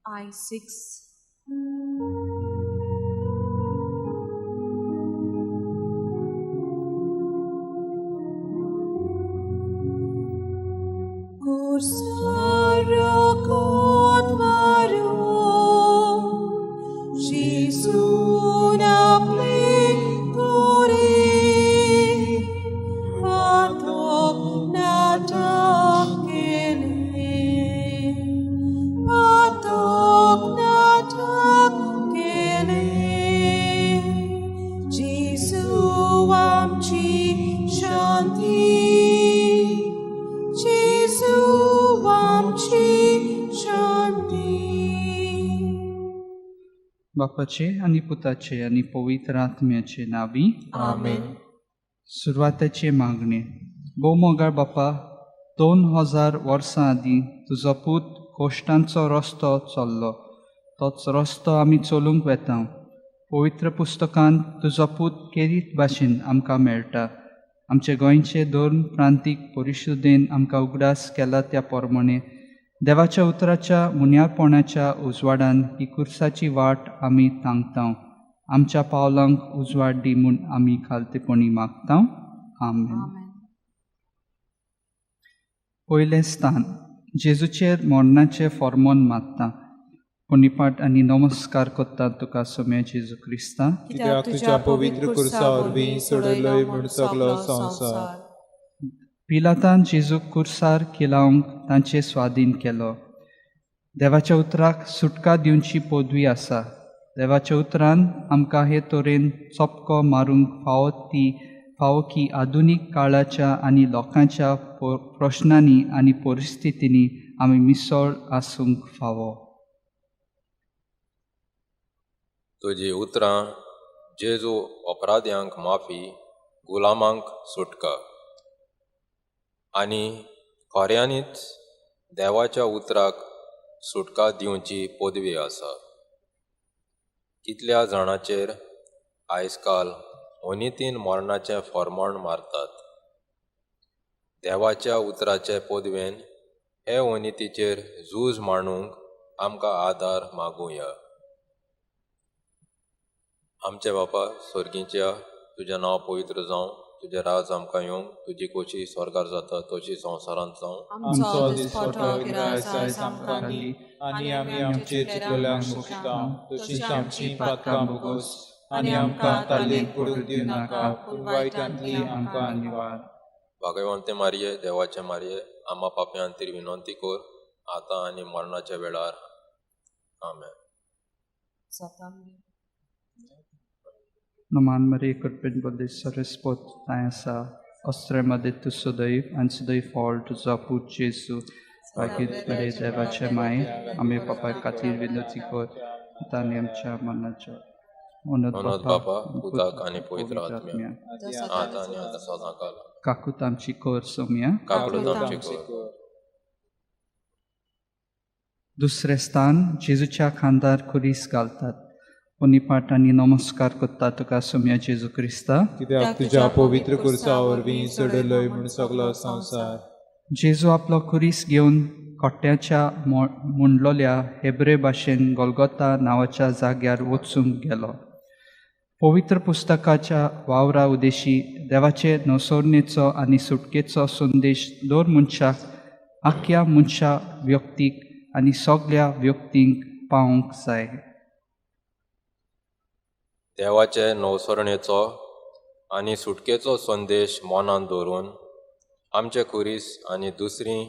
I6. Kursarokot varo, Jisuna plikuri, patok natak kele, patok natak kele, Jisu amchi shanti. Jesu आमची शांती. बापाचे आणि पुताचे आणि पवित्र आत्म्याचे नावी आमेन. सुरवातेची मागणी. भोव मोगाळ बापा, 2000 वर्सां आदीं तुजो पूत कोश्टांचो रस्तो चल्लो. तोच रस्तो आमी चलूंक वेता. पवित्र पुस्तकांत तुजो पूत केरीत भाशेन आमकां मेळटा. आमचे गोंयचे 2 प्रांतीक परिशुद्धेन आमकां उगडास केला त्या प्रमाणे देवाच्या उतराच्या मुन्यारपणाच्या उजवाडान ही कुर्साची वाट आमी तांगतांव. आमच्या पावलांक उजवाड दी म्हूण आमी खालतेपणी मागतांव. आमेन. पयलें स्थान. जेजूचेर मरणाचें फर्मोन मारता. पुनिपाट आनी नमस्कार करता तुका सोम्या जेजू क्रिस्ता. कित्याक तुज्या पवित्र कुर्सा वरवीं सोडयलोय म्हूण सगलो संवसार. पिलातान जेजूक कुर्सार किलावंक तांचे स्वाधीन केलो. देवाच्या उतराक सुटका दिवची पदवी आसा. देवाच्या उतरान आमकां हे तरेन चपको मारूंक फावो की आधुनीक काळाच्या आनी लोकांच्या प्रश्नांनी आनी परिस्थितींनी आमी मिसळ आसूंक फावो. तुजी उतरां. जेजू अपराध्यांक माफी, गुलामांक सुटका. आनी खऱ्यांनीच देवाच्या उतराक सुटका दिवची पदवी आसा. कितल्या जाणांचेर आयज काल ओनितीन मरणाचें फर्मोण मारतात. देवाच्या उतराचे पदवेन हे ओनितीचेर झूज मांडूंक आमकां आदार मागुया. आमचे बापा स्वर्गीच्या, तुजें नांव पवित्र जावं, तुजें राज आमकां येवंक, तुजी खोशी स्वर्गार जाता तशी संवसारांत जावं. आमचो दिसपट्टो गिरायस आयज आमकां दी, आनी आमी आमचेर चिंतलेल्यांक बक्षितां, तशींच आमची पातकां भोगोस, आनी आमकां ताल्लेक पडूंक दिव नाका, पूण वायटांतली आमकां निवार. भाग्यवंते मारये, देवाचे मारये, आम्हा पापयांचेर विनंती कर, आतां आनी मरणाच्या वेळार. आमेन. Naman Maria Kurpen Bodhi Sarespot Taisa Ostremade tu Sudaiv and Sudaiv fall to Zaput Jesu Vakit Maria Devache Mai Ame Papa Katir Vindotikot Taniam Cha Manacha Onad Baba Budak आणि पवित्र आत्म्या आता आणि आता सदा काल. Kakut Amchi Kor Somya काकडून आमची कर. दुसरे स्थान. जेजूच्या खांदार खुरीस घालतात. पुनिपाट आनी नमस्कार करता तुका सोम्या जेजू क्रिस्ता. कित्याक तुज्या पवित्र कुर्सा वरवीं सोडयलोय म्हूण सगलो संवसार. जेजू आपलो खुरीस घेवन खोट्याच्या मुंडलोल्या हेब्रे भाशेन गोलगोता नांवाच्या जाग्यार वचूंक गेलो. पवित्र पुस्तकाच्या वावरा उदेशी देवाचे नवसरणेचो आनी सुटकेचो संदेश दर मनशाक, आख्या मनशा व्यक्तीक आनी सगळ्या व्यक्तींक पावोवंक जाय. देवाचे नवसरणेचो आनी सुटकेचो संदेश मनान दवरून आमचे खुरीस आनी दुसरीं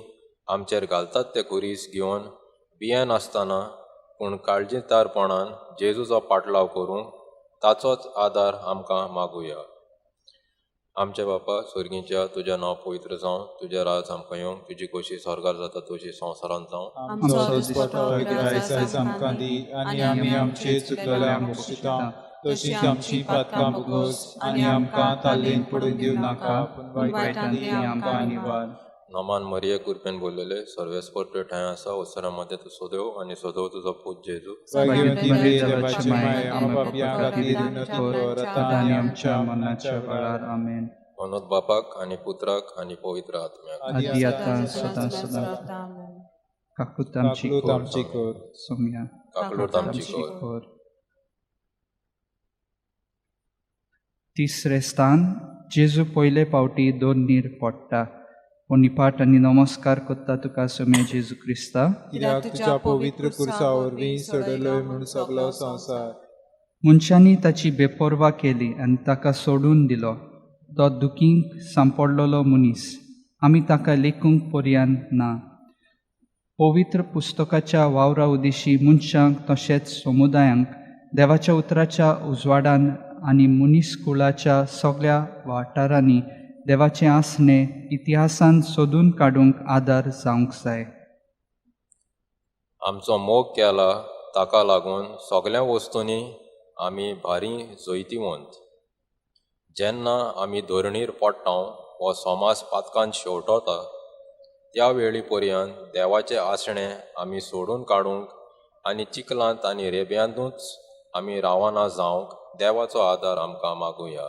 आमचेर घालतात ते खुरीस घेवन भियेन आसतना पूण काळजीदारपणान जेजूचो पाटलाव करूंक ताचोच आदार आमकां मागुया. आमचे बापा स्वर्गीच्या, तुजें नांव पवित्र जावं, तुजें राज आमकां येवंक, तुजी खोशी स्वर्गार जाता तशी संवसारांत जावं. आमचो दिसपट्टो गिरायस आयज आमकां दी, आनी आमी आमचेर चुकलेल्यांक बक्षितां, तशींच आमची पातकां भोगोस, आनी आमकां ताल्लेक पडूंक दिव नाका, पूण वायटांतली आमकां निवार. नमान मरिये कृपेन बोललेले सर्वेस्पर्ट ठाय आसा ओसरामध्ये तू सोदव आणि सोदव तुझा पूत जेजू. भाग्यवती मरिये देवाची माय, आमकां पापियां खातीर विनंती कर, आतां आनी आमच्या मरणाच्या वेळार. आमेन. मनोद बापाक आणि पुत्राक आणि पवित्र आत्म्याक. आदी आतां सदां सदां. काकूत आमची काकलूत कोर आमची कर सोम्या काकलूत आमची कोर कोर. तिसरे स्थान जेजू पयले पावटी दोन्हीर पडटा. पोनिपाट आनी नमस्कार करता तुका सोम्या जेजू क्रिस्ता. कित्याक तुज्या पवित्र कुर्सा वरवीं सडलोय म्हूण सगळो संवसार. मनशांनी ताची बेपर्वा केली आनी ताका सोडून दिलो. तो दुखींक सांपडलेलो मनीस, आमी ताका लेखूंक पर्यान ना. पवित्र पुस्तकाच्या वावरा उदेशी मनशांक तशेंच समुदायांक देवाच्या उतराच्या उजवाडान आनी मनीसकुळाच्या सगळ्या वाठारांनी देवाचें आसणे इतिहासान सोदून काडूंक आदार जावंक जाय. आमचो मोग केला ताका लागून सगळ्या वस्तूंनी आमी भारी जोयतीवंत. जेन्ना आमी धरणीर पडटाव वो समाज पातकान शेवटोता त्या वेळी पर्यंत देवाचें आसणें आमी सोडून काडूंक आनी चिखलांत आनी रेब्यांतूच आमी रावना जावंक देवाचो आदार आमकां मागुया.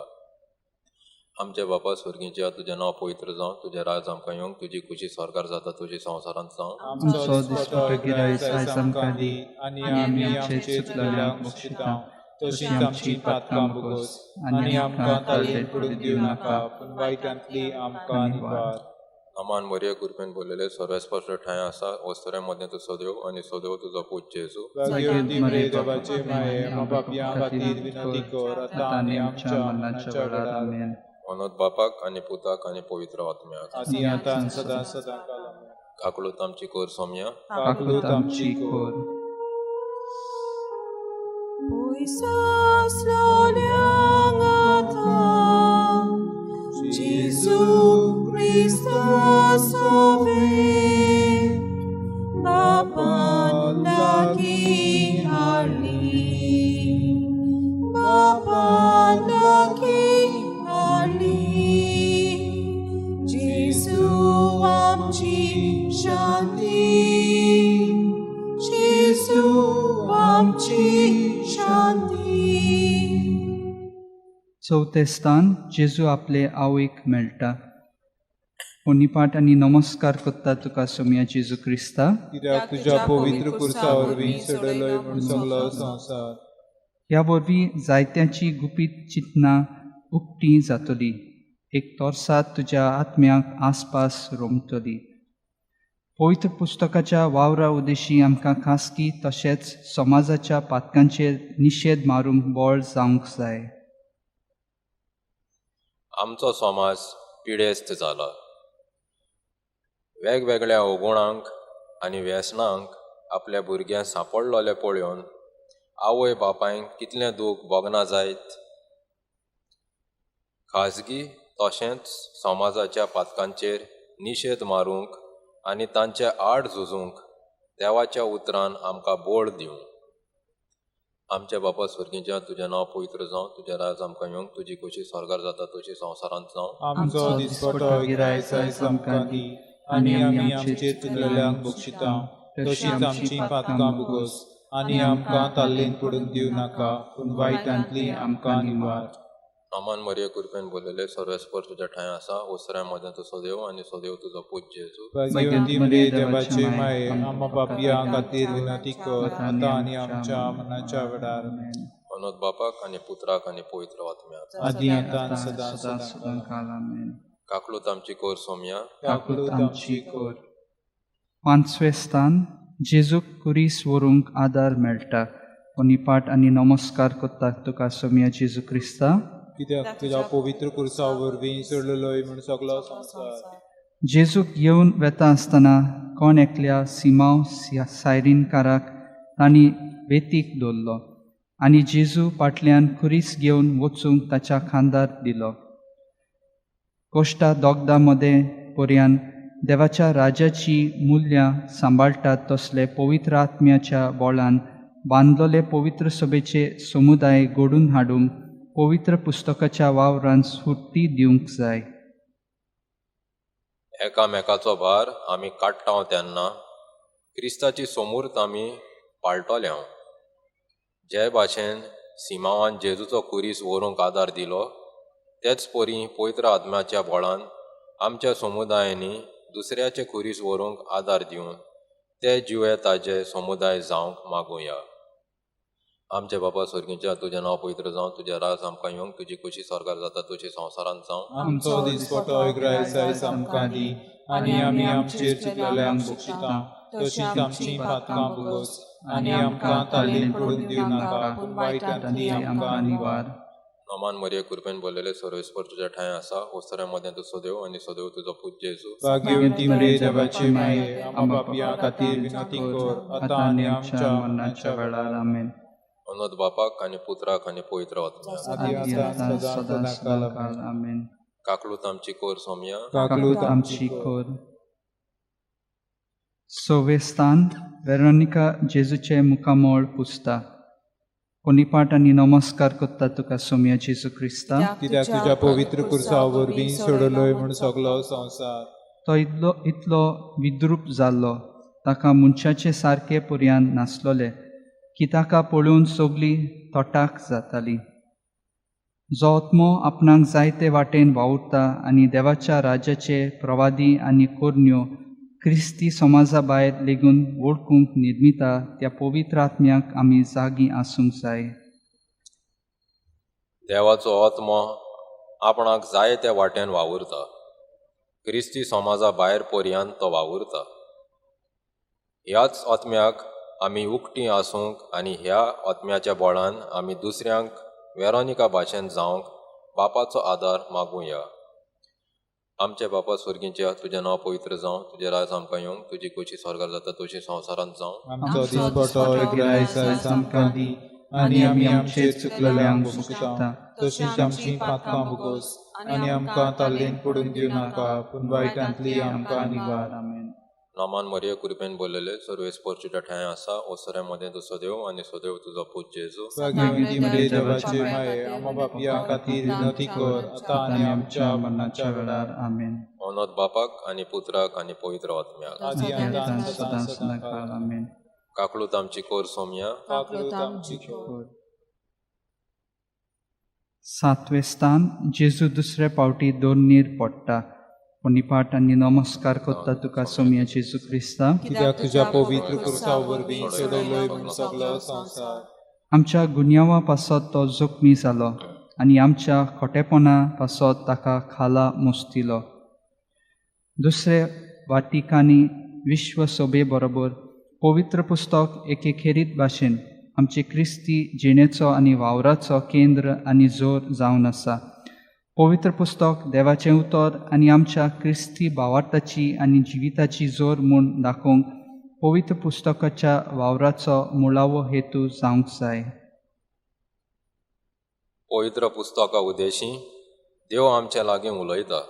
आमचे बापा स्वर्गीच्या तुजें नांव पवित्र जावं, तुजें राज आमकां येवंक, तुजी खुशी स्वर्गार जाता तशी संवसारांत जावं. आमचो दिसपटो गिरायस आयज आमकां दी आनी आमी आमचे चुकलेल्यांक बक्षिता. तशींच आमची पातकां भोगोस आनी आमकां ताल्लेन पडूंक दिवं नाका, पूण वायटांतली आमकां निवार. आमान मरिये कृपेन बोललेले सर्वेस्पर्श ठांय आसा, वस्तुऱ्या मदें तूं सदैव आनी सदैव तुजो पूज जेजू. भाग्यवती मरे देवाचे माये, आमकां पापयां खातीर विनंती कर, आतां आनी आमच्या मरणाच्या वेळार आमेन. मनोद बापाक आनी पुताक आनी पवित्र आत्म्याक. आदी आतां सदां सदांकाल आमेन. काकलूत आमची कोर सोम्या. काकलूत आमची core. Jesu Christus ove, Bapa lagi ali, Bapa lagi ali. Jesu amci shanti, Jesu amci shanti. चौथे स्थान जेजू आपले आवयक मेळटा. पोनिपाट आनी नमस्कार करता तुका सोम्या जेजू क्रिस्ता. कित्याक तुज्या पवित्र कुर्सा वरवीं सडलोय म्हूण सगळो संवसार. ह्या वरवीं जायत्यांची गुपीत चिंतनां उक्तीं जातलीं. एक तोरसात तुज्या आत्म्याक आसपास रोमतली. पवित्र पुस्तकाच्या वावरा उदेशी आमकां खासगी तशेंच समाजाच्या पातकांचेर निशेध मारूंक बळ जावंक जाय. आमचो समाज पिडेस्त जाला. वेगवेगळ्या अवगुणांक आनी व्यसनांक आपल्या भुरग्यांक सांपडलोले पळोवन आवय बापायंक कितलें दूख भोगना जायत. खाजगी तशेंच समाजाच्या पातकांचेर निशेध मारूंक आनी तांचे आड झुजूंक देवाच्या उतरान आमकां बोड दिवं. आमचे बापा स्वर्गीच्या तुजें नांव पवित्र जावं, तुजें राज आमकां येवंक, तुजी खुशी स्वर्गार जाता तशी संवसारांत जावं. आमचो दिसपटो गिरायस आयज आमकां दी आनी आमी आमचे चुकलेल्यांक बक्षिता. तशींच आमची पातकां भोगोस आनी आमकां ताल्लेन पडूंक दिवं नाका, पूण वायटांतली आमकां निवार. आमान मरिये कृपेन बोललेले सर्वेस्पर तुज्या ठांय आसा, ओसऱ्या मदें तूं सदैव आनी सदैव तुजो पूज जेजू. भाग्यवती मरे देवाचे माये, आमकां पापयां खातीर विनंती कर, आतां आनी आमच्या मरणाच्या वेळार आमेन. मनोद बापाक आनी पुत्राक आनी पवित्र आत्म्याक. आदी आतां सदां सदां. सदांकाल आमेन. काकलूत आमची कोर सोम्या. काकलूत आमची कोर. पांचवे स्थान जेजूक कुरीस व्हरूंक आदार मेळटा. पोनिपाट आनी नमस्कार करता तुका सोम्या जेजू क्रिस्ता. कित्याक तुज्या पवित्र कुर्सा वरवीं सडलोय म्हूण सगळो संवसार. जेजूक येवन वेता आसतना कोण एकल्या सिमांव सायरीनकाराक तांणी वेतीक दवरलो आनी जेजू फाटल्यान खुरीस घेवन वचूंक ताच्या खांदार दिलो. कोश्टा दोगदा मदें पर्यान देवाच्या राजाची मुल्यां सांबाळटात तसले पवित्र आत्म्याच्या बोळान बांदलोले पवित्र सभेचे समुदाय घडून हाडूंक पवित्र पुस्तकाच्या वावरान स्फूर्ती दिवंक जाय. एकामेकाचो भार आमी काडटाव तेन्ना क्रिस्ताची समूर्त आमी पाळटोल्यांव. जे भाशेन सिमावान जेजूचो कुरीस व्हरूंक आदार दिलो तेच परी पवित्र आत्म्याच्या बळान आमच्या समुदायांनी दुसऱ्याचे कुरीस व्हरूंक आदार दिवन ते जिवे ताजे समुदाय जावंक मागुया. आमचे बाबा स्वर्गीच्या, तुझें नांव पवित्र जावं, तुझें राज आमकां येवंक, तुजी कुशी स्वर्गार जाता तशी संवसारांत जावं. आमचो दिसपटो इग्रायस आयज आमकां दी, आनी आमी आमचेर चुकलेल्यांक बक्षिता, तशींच आमची पातकां भोगोस, आनी आमकां ताल्लीन पडूंक दिवं नाका, पूण वायटांतली आमकां निवार. नमान मरिये कृपेन भरलेले सर्वेस्पर तुज्या ठांय आसा, ओसऱ्या मदें तूं सदैव आनी सदैव तुजो पूत जेजू. भाग्यवती मरे देवाची माये, आमकां पापियां खातीर विनंती कर, आतां आनी आमच्या मरणाच्या वेळार आमेन. अनोद बापाक आनी पुत्राक आनी पवित्र आत्म्याक. आदी आतां सदां सदां आमेन. काकलूत आमची कोर सोम्या. काकलूत आमची कोर. सवेस्तान वेरोनिका जेजूचे मुखामोळ पुसता. कोणीपाट आनी नमस्कार करता तुका सोम्या जेजू क्रिस्ता. कित्याक तुज्या पवित्र कुर्सा वरवीं सोडलोय म्हूण सगलो संवसार. तो इतलो विद्रूप जाल्लो, ताका मनशाचे सारके पर्यान नासलोले, की ताका पळोवन सगळीं तोटाक जाताली. जो आत्मो आपणाक जायते वाटेन वावुरता आनी देवाच्या राज्याचे प्रवादी आनी कोरण्यो क्रिस्ती समाजा भायर लेगून वळखूंक निर्मिता, त्या पवित्र आत्म्याक आमी जागी आसूंक जाय. देवाचो आत्मो आपणाक जाय त्या वाटेन वावुरता. क्रिस्ती समाजा भायर पर्यंत तो वावुरता. ह्याच आत्म्याक आमी उक्तीं आसूंक आनी ह्या आत्म्याच्या बळान आमी दुसऱ्यांक वेरोनिका भाशेन जावंक बापाचो आदार मागुया. आमचे बापा स्वर्गीच्या, तुझें नांव पवित्र जावं, तुजें राज आमकां येवंक, तुजी कुशी स्वर्गार जाता तशी संवसारांत जावं. आमचो दिसपटो इग्रायस आयज आमकां दी, आनी आमी आमचेर चुकलेल्यांक बक्षिता, तशींच आमची पातकां भोगोस, आनी आमकां ताल्लीन पडूंक दिवं नाका, पूण वायटांतली आमकां निवार. आमेन. नामान मरिये कृपेन भरलेले सर्वेस्पर तुज्या ठांय आसा, ओसऱ्या मदें तूं सदैव आनी सदैव तुजो पूत जेजू. भाग्यवती मरे देवाची माये, आमकां पापियां खातीर विनंती कर, आतां आनी आमच्या मरणाच्या वेळार आमेन. अनोद बापाक आनी पुत्राक आनी पवित्र आत्म्याक. आदी आतां सदां सदां सदां आमेन. काकलूत आमची कोर सोम्या. काकलूत आमची कोर. सातवे स्थान जेजू दुसरे पावटी दोरनीर पडटा. कोणीपाट आनी नमस्कार करता तुका सोम्या जेजू क्रिस्ता. कित्याक तुज्या पवित्र कुर्सा वरवीं सोडलोय म्हूण सगलो संवसार. आमच्या गुन्यांवा पासत तो जखमी जालो आनी आमच्या खोटेपणा पासत ताका खाला मुस्तिलो. दुसरे वाटिकानी विश्व सभे बरोबर पवित्र पुस्तक एके खेरीत भाशेन आमचे क्रिस्ती जिणेचो आनी वावराचो केंद्र आनी जोर जावन आसा. पवित्र पुस्तक देवाचें उतर आनी आमच्या क्रिस्ती भावार्थाची आनी जिविताची जोर म्हूण दाखोवंक पवित्र पुस्तकाच्या वावराचो मुळावो हेतू जावंक जाय. पवित्र पुस्तका उदेशी देव आमच्या लागीं उलयता.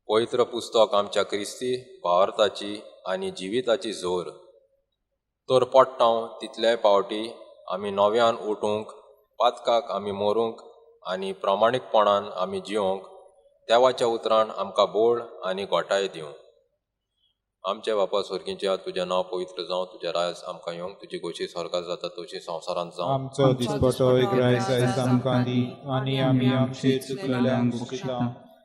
पवित्र पुस्तक आमच्या क्रिस्ती भावार्थाची आनी जिविताची जोर. तर पडटाव तितलेय पावटी आमी नव्यान उठूंक, पातकाक आमी मरूंक आनी प्रामाणीकपणान आमी जिवंक देवाच्या उतरान आमकां बोळ आनी घोटाय दिवं. आमचे बापा स्वर्गीच्या, तुजें नांव पवित्र जावं, तुजें राज आमकां येवंक, तुजी कुशी स्वर्गार जाता तशी संवसारांत जावं. आमचो दिसपटो इग्रायस आयज आमकां दी, आनी आमी आमचेर चुकलेल्यांक बक्षिता,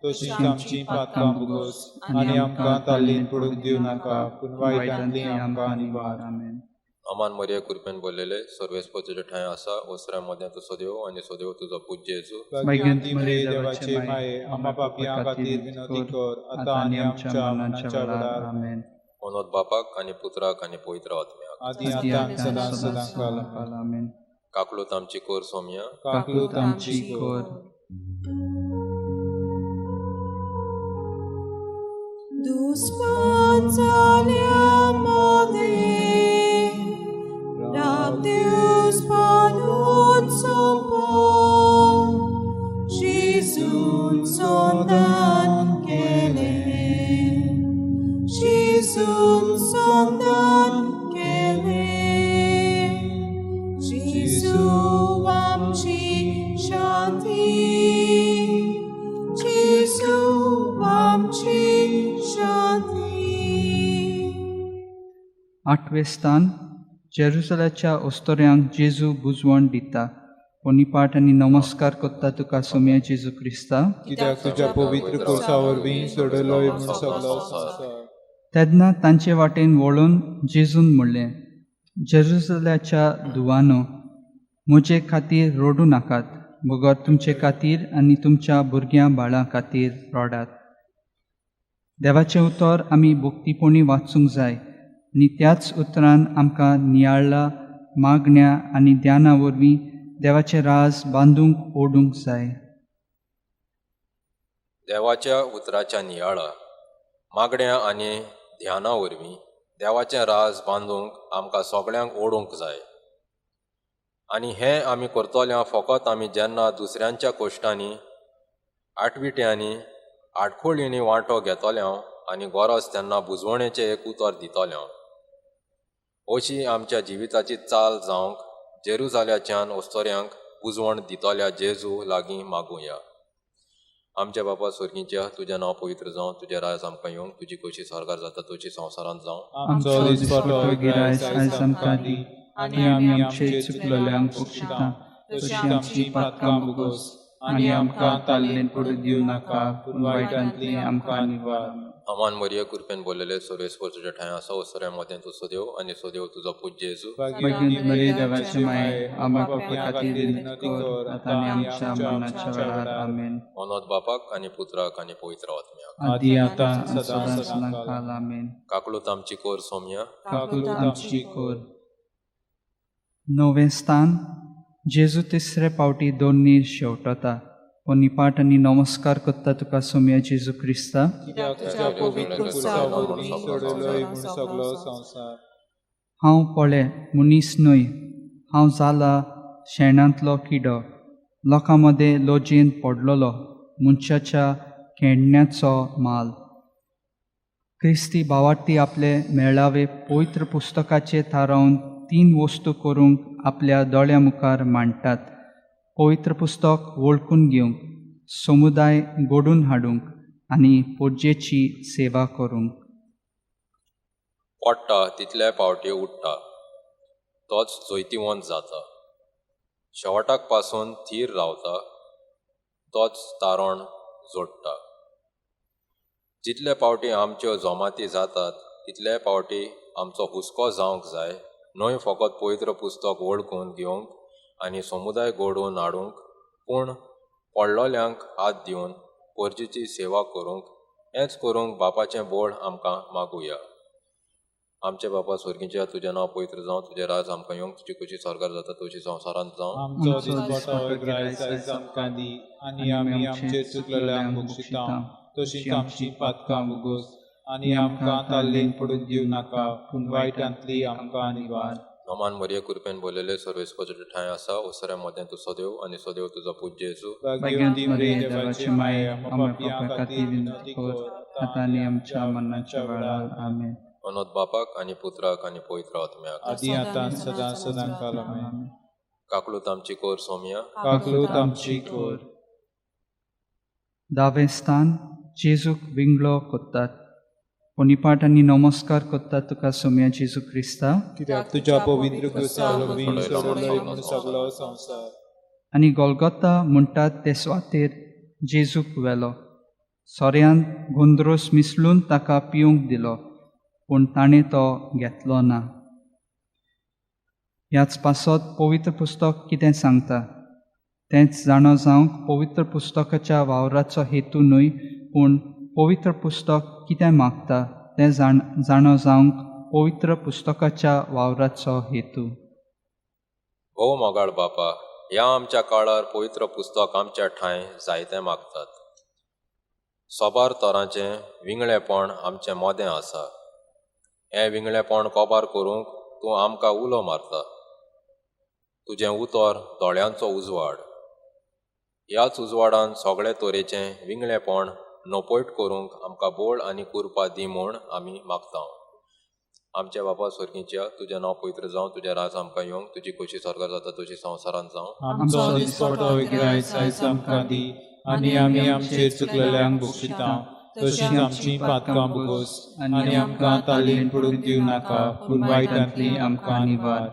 तशींच आमची पातकां भोगोस, आनी आमकां ताल्लीन पडूंक दिवं नाका, पूण वायटांतली आमकां निवार. आमेन. अमान मरिये कृपेन भरलेले सर्वेस्पर तुज्या ठांय आसा, ओसऱ्या मदें तूं सदैव आनी सदैव तुजो पूत जेजू. भाग्यवती मरे देवाची माये, आमकां पापियां खातीर विनंती कर, आतां आनी आमच्या मरणाच्या वेळार. आमेन. अनोद बापाक आनी पुत्राक आनी पवित्र आत्म्याक. आदी आतां सदां सदां आमेन. काकलूत आमची कोर सोम्या. काकलूत आमची core. Deus padut sopo, Jesus sondan kele, Jesus sondan kele, Jesus amchi shanti, Jesus amchi shanti. आठवे स्थान जेरुसलाच्या ओस्तोऱ्यांक जेजू बुजवण दिता. कोणीपाट आनी नमस्कार करता तुका सोम्या जेजू क्रिस्ता. कित्याक तुज्या पवित्र कुर्सा वरवीं सोडलोय म्हूण सगलो संवसार. तेन्ना तांचे वाटेन वळून जेजून म्हणलें, जेरुसलेमाच्या धुवानो, म्हजे खातीर रडूं नाकात, बगर तुमचे खातीर आनी तुमच्या भुरग्यां बाळां खातीर रडात. देवाचें उतर आमी भक्तीपोणी वाचूंक जाय आनी त्याच उतरान आमकां नियाळां, मागण्या आनी ध्याना वरवीं देवाचें राज बांदूंक ओडूंक जाय. देवाच्या उतराच्या नियाळा, मागण्या आनी ध्याना वरवीं देवाचें राज बांदूंक आमकां सगळ्यांक ओडूंक जाय. आनी हें आमी करतल्या फकत आमी जेन्ना दुसऱ्यांच्या कोश्टांनी, आठविट्यांनी, आडखोळींनी वांटो घेतल्या आनी गरज तेन्ना बुजवणेचें एक उतर दितल्या. अशी आमच्या जिविताची चाल जावंक जेरुसाल्याच्यान वस्तोऱ्यांक बुजवण दितल्या जेजू लागीं मागुया. आमच्या बापा स्वर्गीच्या, तुजें नांव पवित्र जावं, तुजें राज आमकां येवंक, तुजी कशी स्वर्गार जाता तशी संवसारांत जावं. आमचो दिसपट्टो गिरायस आयज आमकां दी, आनी आमी आमचे चुकलेल्यांक बक्षिता, तशी आमची पातकां भोगोस, आनी आमकां ताल्लेन पडूं दिवं नाका, पूण वायटांतली आमकां निवार. आमान मरिये कृपेन बोललेले सर्वेस्पर तुज्या ठांय आसा, वसऱ्या मदें तूं सोदेव आनी सोदेव तुजो पूज्य जेजू. बेगीन बरे देवाचे माये, आमकां पापा खातीर विनंती कर, आतां आनी आमच्या मरणाच्या वेळार. आमेन. मनोद बापाक आनी पुत्राक आनी पवित्र आत्म्याक. आदी आतां सदां काल. आमेन. काकळूत आमची कोर सोम्या. काकूत आमची कोर. नवें स्थान. जेजू तिसरे पावटी दोनी शेवटता. पोनिपाट आनी नमस्कार करता तुका सोम्या जेजू क्रिस्ता. कित्याक तुज्या पवित्र पुरसा वरवीं सोडलोय म्हूण सगळो संवसार. हांव पळे मनीस न्हय, हांव जाला शेणांतलो किडो, लोकां मदें लोजयेन पडलोलो, मनशाच्या खेळण्याचो माल. क्रिस्ती भावार्थी आपले मेळावे पवित्र पुस्तकाचेर थारावन 3 वस्तू करूंक आपल्या दोळ्या मुखार मांडटात. पवित्र पुस्तक वळखून घेवंक, समुदाय घडून हाडूंक आनी पोरजेची सेवा करूंक. पडटा तितल्या पावटी उठटा, तोच जैतिवंत जाता. शेवटाक पासून थीर रावता, तोच तारण जोडटा. जितले पावटी आमच्यो जोमाती जातात तितले पावटी आमचो हुस्को जावंक जाय, न्हय फकत पवित्र पुस्तक वळखून घेवंक आनी समुदाय घडोवन हाडूंक, पूण पडलोल्यांक हात दिवन पोरजेची सेवा करूंक. हेंच करूंक बापाचें बोळ आमकां मागुया. आमचे बापा स्वर्गीच्या, तुजें नांव पवित्र जावं, तुजें राज आमकां येवंक, तुजी कशी स्वर्गार जाता तशी संवसारांत जावं. आमचो दिसपट्टो गिरायस आयज आमकां दी, आनी आमी आमचे चुकलेल्यांक बक्षिता, तशीच आमची पातकां भोगोस, आनी आमकां ताल्लेन पडूं दिवं नाका, पूण वायटांतली आमकां निवार. नमान मरिये कृपेन बोललेले सर्वेस्पर तुज्या ठांय आसा, वसऱ्या मदें तूं सोदेव आनी सोदेव तुजो पूज्य जेजू. भाग्यवंती मरिये देवाचे माये, आमकां पापियां खातीर विनंती कर, आतां आनी आमच्या मरणाच्या वेळार. आमेन. मनोद बापाक आनी पुत्राक आनी पवित्र आत्म्याक. आदी आतां सदां काल. आमेन. काकळूत आमची कोर सोम्या. काकळूत आमची कोर. दावें स्थान. जेजूक विंगलो कोत्तात. पोनिपाट आनी नमस्कार कोत्ता तुका सोम्या जेजू क्रिस्ता. कित्याक तुज्या पवित्र पुरसा वरवीं सोडलोय म्हूण सगळो संवसार. आनी गोलगोथा म्हणटात ते सुवातेर जेजूक व्हेलो. सोऱ्यान गोंदरोस मिसळून ताका पिवंक दिलो, पूण ताणें तो घेतलो ना. ह्याच पासत पवित्र पुस्तक कितें सांगता तेंच जाणो जावंक पवित्र पुस्तकाच्या वावराचो हेतू न्हय, पूण पवित्र पुस्तक कितें मागता तें जाणो जावंक पवित्र पुस्तकाच्या वावराचो हेतू. हो मोगाळ बापा, ह्या आमच्या काळार पवित्र पुस्तक आमच्या ठांय जायतें मागतात. सोबार तरांचें विंगळेपण आमचें मोदें आसा. हें विंगळेपण कोबार करूंक तूं आमकां उलो मारता. तुजें उतर दोळ्यांचो उजवाड. ह्याच उजवाडान सगळे तरेचें विंगळेपण नपयट करूंक आमकां बोळ आनी कुरपा दी म्हूण आमी मागता. आमच्या बापा स्वर्गीच्या, तुजें नांव पवित्र जावं, तुजें राज आमकां येवंक, तुजी कशी स्वर्गार जाता तशी संवसारांत जावं. आमचो दिसपट्टो गिरायस आयज आमकां दी, आनी आमी आमचेर चुकलेल्यांक बक्षिता, तशीच आमची पातकां भोगोस, आनी आमकां ताल्लेन पडूंक दिवं नाका, पूण वायटांतली आमकां निवार.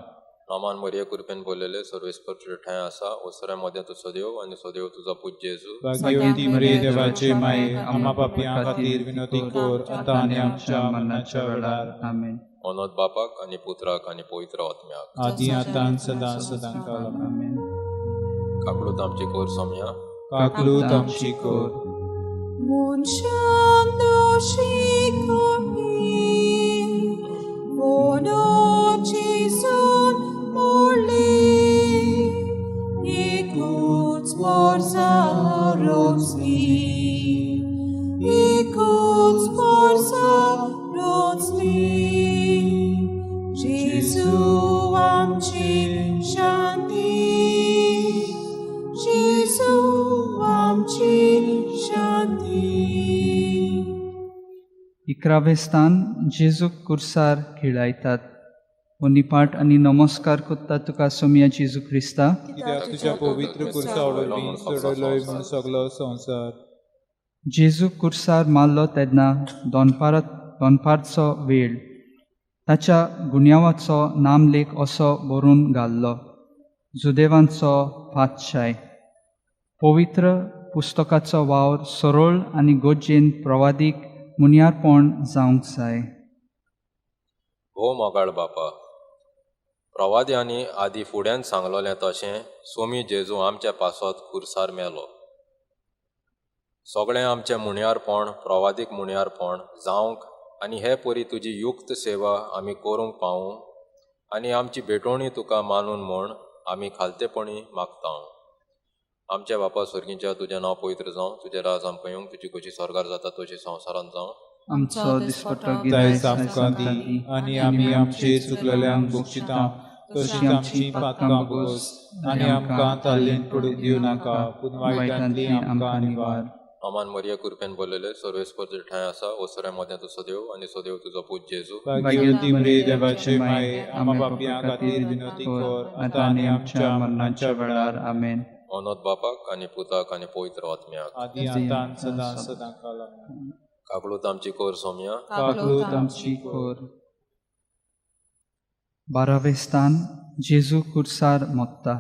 नामान मरिये कृपेन बोललेले सर्वेस्पर तुझे ठाय आसा ओसऱ्यामध्ये तू सदैव आणि सदैव तुझा पूज्य जेजू भाग्यवती मरिये देवाचे माये आम्हा पापियां खातीर विनोदी कोर आता आनी आमच्या मरणाच्या वेळार आमेन. अनोद बापाक आणि पुत्राक आणि पवित्र आत्म्याक आदी आतां सदां सदांकाळ आमेन. काकडूत आमची कोर सोम्या काकलूत आमची core Munchando shikori, vonoci sun moli, ikuts morza rodzli, ikuts morza rodzli. Jesu amci shanti, Jesu amci shanti. 11वें स्थान जेजू कुर्सार खिळायतात. पाठ आणि नमस्कार करता तुका सोम्या जेजू क्रिस्ता. कित्याक तुज्या पवित्र कुर्सा वरवीं सोडलोय म्हूण सगळो संवसार. जेजू कुर्सार मारलो तेन्ना दोनपारचो वेळ ताच्या गुन्यांवाचो नामलेख असो बरोवन घाल्लो. जुदेवांचो पातशाय पवित्र पुस्तकाचो वावर सरळ आनी गोजेन प्रवादीक मुनियारपण जावंक जाय. हो मोगाळ बापा, प्रवाद्यांनी आदी फुड्यान सांगलोलें तशें सोमी जेजू आमच्या पासत कुर्सार मेलो. सगळें आमचें मुनियारपण प्रवादीक मुनियारपण जावंक आनी हे परी तुजी युक्त सेवा आमी करूंक पावूं आनी आमची भेटोवणी तुका मानून म्हूण आमी खालतेपणी मागता. आमच्या बापा स्वर्गीच्या तुजें नांव पवित्र जावं, तुजें राज आमकां येवंक, तुजी कशी स्वर्गार जाता तशी संवसारांत जावं. आमचो दिसपट्टो दायज आमकां दी आनी आमी आमचे चुकलेल्यांक बक्षिता तशी आमची पातकां बगोस आनी आमकां ताल्लेन पडूंक दिवं नाका पूण वायटांतली आमकां निवार. आमान मरिये कृपेन बोललेले सर्वेस्पर तुजे ठाय आसा ओसऱ्यामध्ये तू सदैव आणि सदैव तुजो पूज्य जेजू भाग्यवती मरिये देवाचे माये आम्हा पापियां खातीर विनोदी कोर आता आनी आमच्या मरणाच्या वेळार आमेन. अनोद बापाक आणि पुताक आणि पवित्र आत्म्याक आदी आतां सदां सदांकाळ काकडूत आमची कोर सोम्या काकलूत आमची कोर. 12वें स्थान जेजू कुर्सार मोत्ता.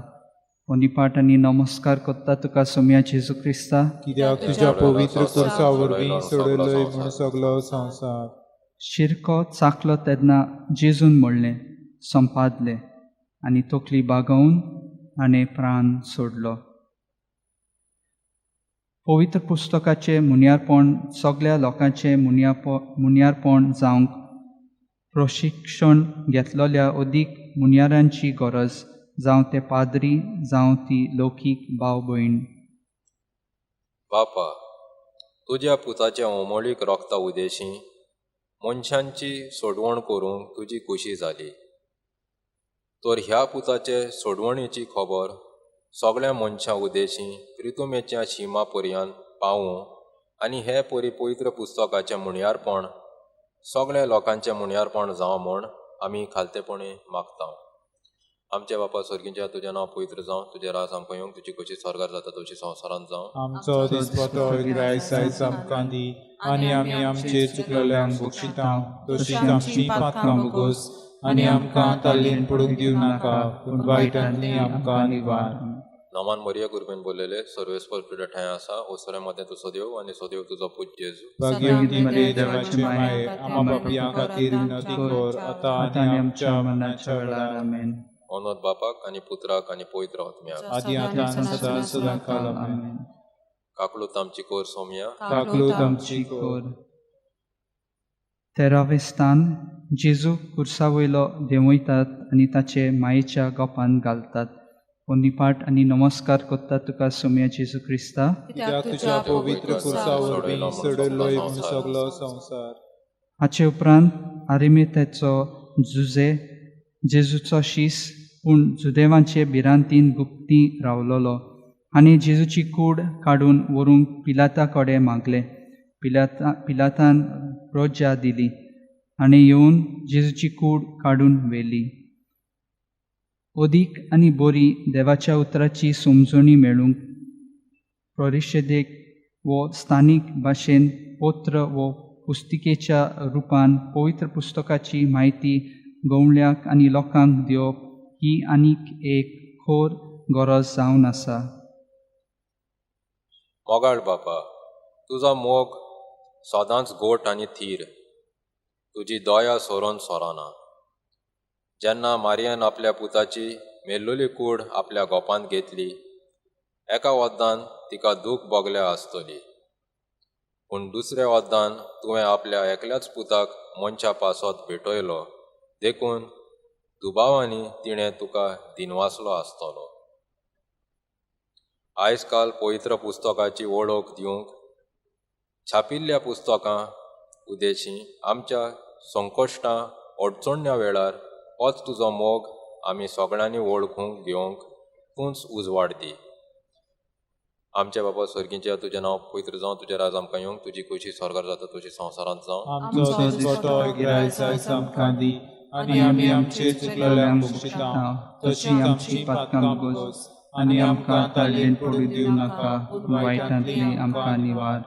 पाठ आणि नमस्कार करता तुका सोम्या जेजू क्रिस्ता. कित्याक तुज्या पवित्र कुर्सा वरवीं सोडलोय म्हूण सगळो संवसार. शिरको चाकलो तेन्ना जेजून म्हणलें संपादले आनी तकली बागोवन आनी प्राण सोडलो. पवित्र पुस्तकाचें मुनियारपण सगळ्या लोकांचें मुनियारपण जावंक प्रशिक्षण घेतलेल्या अदीक मुनियारांची गरज, जावं ते पाद्री जावं ती लौकीक भाव भयण. बापा, तुज्या पुताच्या ओमळीक रोगता उदेशी मनशांची सोडवण करूंक तुजी खुशी जाली. तर ह्या पुताचे सोडवणेची खबर सगळ्या मनशां उदेशी त्रितुमेच्या शिमा पर्यंत पावूं आनी हे परी पवित्र पुस्तकाचें मुनियारपण सगळ्या लोकांचें मुनियारपण जावं म्हूण आमी खालतेपणी मागता. आमच्या बापा स्वर्गीच्या तुजें नांव पवित्र जावं, तुजें राज आमकां येवंक, तुजी कशी स्वर्गार जाता तशी संवसारांत जावं. आमचो दिसपट्टो आयज आमकां दी आनी आमी आमचे चुकलेल्यांक बक्षिता तशीच आमची पातकां बगोस आनी आमकां ताल्लेन पडूंक दिवं नाका पूण वायटांतली आमकां निवार. नामान मरिये कृपेन बोललेले सर्वेस्पर तुजे ठाय आसा ओसऱ्यामध्ये तू सदैव आणि सदैव तुजो पूज्य जेजू भाग्यवती मरिये देवाचे माये आम्हा पापियां खातीर विनोदी कोर आता आनी आमच्या मरणाच्या वेळार आमेन. अनोद बापाक आणि पुत्राक आणि पवित्र आत्म्याक आदी आतां सदां सदांकाळ आमेन. काकलूत आमची कोर सोम्या काकलूत आमची कोर. 13वें स्थान जेजू कुर्सा वयलो देंवयतात आनी ताचे मायेच्या गोपान घालतात. पाठ आणि नमस्कार करता तुका सोम्या जेजू क्रिस्ता. कित्याक तुज्या पवित्र कुर्सा वरवीं सोडलोय म्हूण सगळो संवसार. हाचे उपरांत आरिमेथेचो जुजे जेजूचो शीस पूण जुदेवांचे भिरांतीन गुप्ती रावलोलो आनी जेजूची कूड काडून व्हरूंक पिलाता कडेन मागले. पिलातान रोज्या दिली आनी येवन जेजूची कूड काडून व्हेली. अदीक आनी बरी देवाच्या उतराची समजणी मेळूंक परिशदेक वो स्थानीक भाशेन पत्र वो पुस्तिकेच्या रुपान पवित्र पुस्तकाची म्हायती गवळ्याक आनी लोकांक दिवप ही आनीक एक खोर गरज जावन आसा. मोगाळ बापा, तुजो मोग सदांच गोट आनी थीर, तुजी दोया सोरोन सोराना. जेन्ना मारयेन आपल्या पुताची मेल्लोली कूड आपल्या गोपांत घेतली, एका वद्दान तिका दूख भोगल्या आसतली, पूण दुसऱ्या वद्दान तुवें आपल्या एकल्याच पुताक मनशा पासत भेटयलो, देखून दुबावांनी तिणें तुका दिनवासलो आसतलो. आयज काल पवित्र पुस्तकाची वळख दिवंक छापिल्ल्या पुस्तकां उदेशीं आमच्या संकश्टां अडचण्या वेळार होच तुजो मोग आमी सगळ्यांनी वळखूंक घेवंक तूंच उजवाड दी. आमचे बाबा स्वर्गीचे तुजें नांव पवित्र जावं, तुजें राज आमकां येवंक, तुजी कुशी स्वर्गार जाता तशी संवसारांत जावं. आमचो दिसपटो एग्रायस आयज आमकां दी, आनी आमी आमचे चुकलेल्यांक बक्षिता तशी आमची पातकां बगोस, आनी आमकां ताळयेन पडूं दिवं नाका, पूण वायटांतली आमकां निवार.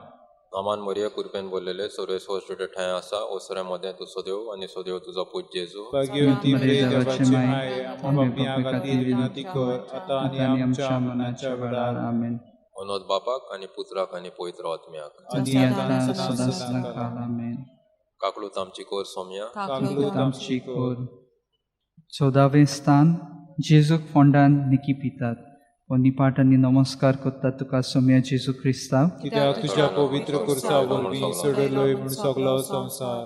नामान मोरया कृपेन बोललेले सर्वेस्वर तुजे ठांय आसा, ओसऱ्या मदें तूं सोदेव आनी सोदेव तुजो पूज जेजू. भाग्यवती मरे देवाचे माये, आमकां पापियां खातीर विनंती कर, आतां आनी आमच्या मरणाच्या वेळार. आमेन. अनोद बापाक आनी पुत्राक आनी पवित्र आत्म्याक. आदी आतां सदां सदांकाळ. आमेन. काकळूत आमची कोर सोम्या. काकलूत आमची कोर. 14वें स्थान जेजूक फोंडान निकी पितात. निपाट आनी नमस्कार करता तुका सोम्या जेजू क्रिस्तांव, कित्याक तुज्या पवित्र कुर्सा वरवीं सडलोय म्हूण सगळो संवसार.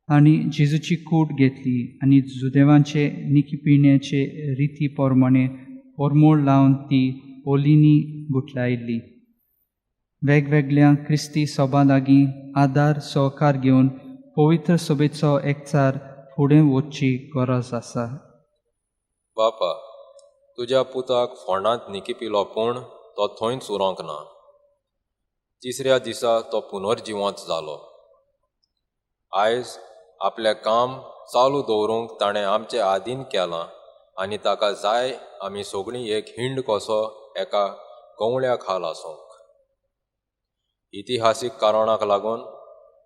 आनी जेजूची कूड घेतली आनी जुदेवांचे निकिपिण्याचे रिती प्रमाणे परमोळ लावन ती ओलिनी गुटलायिल्ली. वेगवेगळ्या क्रिस्ती सभा लागीं आदार सहकार घेवन पवित्र सभेचो एकचार फुडें वचची गरज आसा. बापा, तुज्या पुताक फोंडांत निकिपिलो पूण तो थंयच उरोंक ना. तिसऱ्या दिसा तो पुनर्जिवंत जालो. आयज आपलें काम चालू दवरूंक ताणें आमचें आदीन केलां आनी ताका जाय आमी सगळीं एक हिंड कसो एका गवळ्या खाल आसूंक. इतिहासीक कारणाक लागून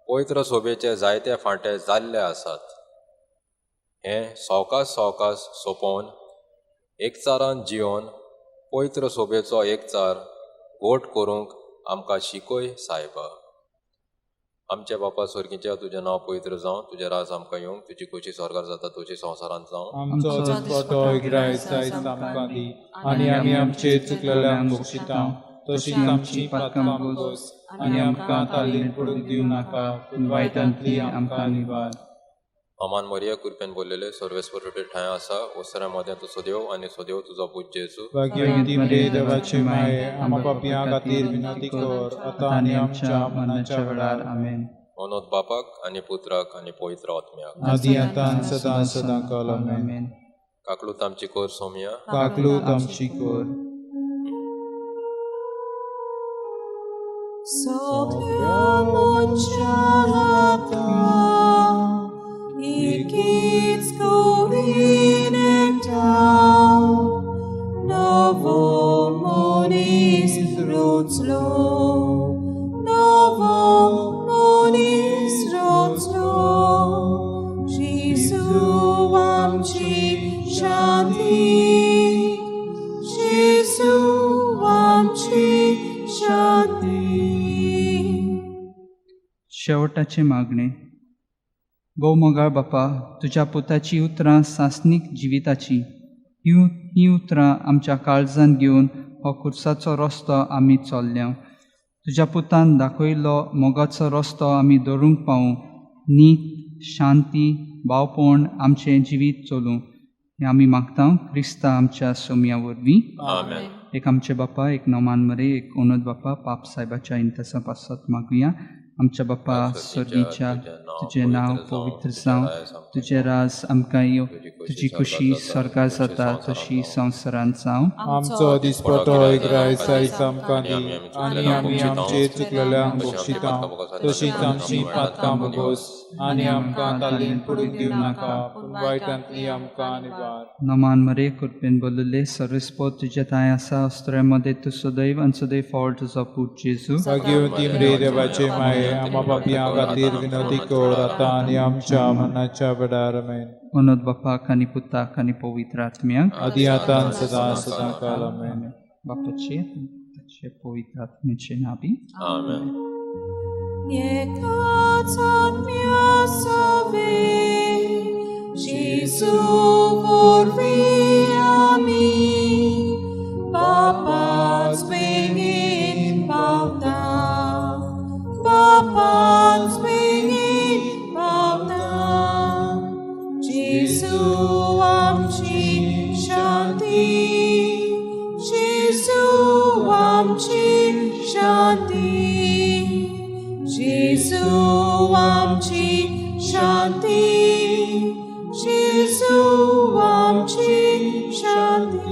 पवित्र सोबेचे जायते फांटे जाल्ले आसात. हें सवकास सवकास सोंपोवन एकचारान जिवन पवित्र सोबेचो एकचार गोट करूंक आमकां शिकय सायबा. आमचे बापा स्वर्गीचे तुजें नांव पवित्र जावं, तुजें राज आमकां येवंक, तुजी कुशी स्वर्गार जाता तशी संवसारांत जावं. आमचो दिसपटो एग्रायस आयज आमकां दी, आनी आमी आमचे चुकलेल्यांक बक्षिता तशीच आमची पातकां बगोस, आनी आमकां ताळयेन पडूं दिवं नाका, पूण वायटांतली आमकां निवार. अमान मोरया कृपेन बोललेले सर्वेस्वर तुजे ठांय आसा, ओसऱ्या मदें तूं सोदेव आनी सोदेव तुजो पूज जेजू. भाग्यवती मरे देवाचे माये, आमकां पापियां खातीर विनंती कर, आतां आनी आमच्या मरणाच्या वेळार. आमेन. अनोद बापाक आनी पुत्राक आनी पवित्र आत्म्याक. आदी आतां सदां सदांकाळ. आमेन. काकळूत आमची कोर सोम्या. काकलूत आमची कोर. सगळ्या मनशांका एकीच कवीन एकठांय नवो मनीस रचलो, नवो मनीस रचलो. जेजू आमची शांती, जेजू आमची शांती. शेवटाचे मागणे. मोगाळ बापा, तुज्या पुताची उतरां सासनीक जिविताची ही उतरां आमच्या काळजान घेवन हो खुर्साचो रस्तो आमी चल्ल्या. तुज्या पुतान दाखयल्लो मोगाचो रस्तो आमी धरूंक पावूं. नीत, शांती, भावपण आमचें जिवीत चलूं हें आमी मागता क्रिस्ता आमच्या सोम्या वरवीं. आमेन. एक आमचे बापा, एक नोमान मरे, एक ओनद बापा पाप साहेबाच्या इंतसा पासत मागुया. आमच्या बापा स्वर्गीच्या तुजें नांव पवित्र जावं, तुजें राज आमकां येवं, तुजी खुशी स्वर्गार जाता तशी संवसारांत जावं. आमचो दिसपटो एग्रायस आयज आमकां दी, आनी आमी आमचे चुकलेल्यांक बक्षिता तशीच आमची पातकां बगोस, आनी आमकां ताळयेन पडूं दिवं नाका, पूण वायटांतली आमकां निवार. नमान मरे कृपेन बोलले सर्वेस्पोत तुजे ताय आसा, अस्त्र्यामध्ये तूं सदैव आनी सदैव फावट तुजो पूत जेजू. भाग्यवती मरे देवाचे माये, आम्हा पापियां खातीर विनंती कर, आतां आनी आमच्या मरणाच्या वेळार. आमेन. मनोद बापाक आनी पुताक आनी पवित्र आत्म्याक आदी आता आणि सदा सदाकाळ आमेन. बापाचे पुताचे पवित्र आत्म्याचे नावी Amen. Iecați mea să vei, Jésus vorbi a mim, Papa's bengin bauta, Papa's bengin bauta, Jésus am ci shanti, Jésus am ci shanti. Jésus am ci shanti, Jésus am ci shanti.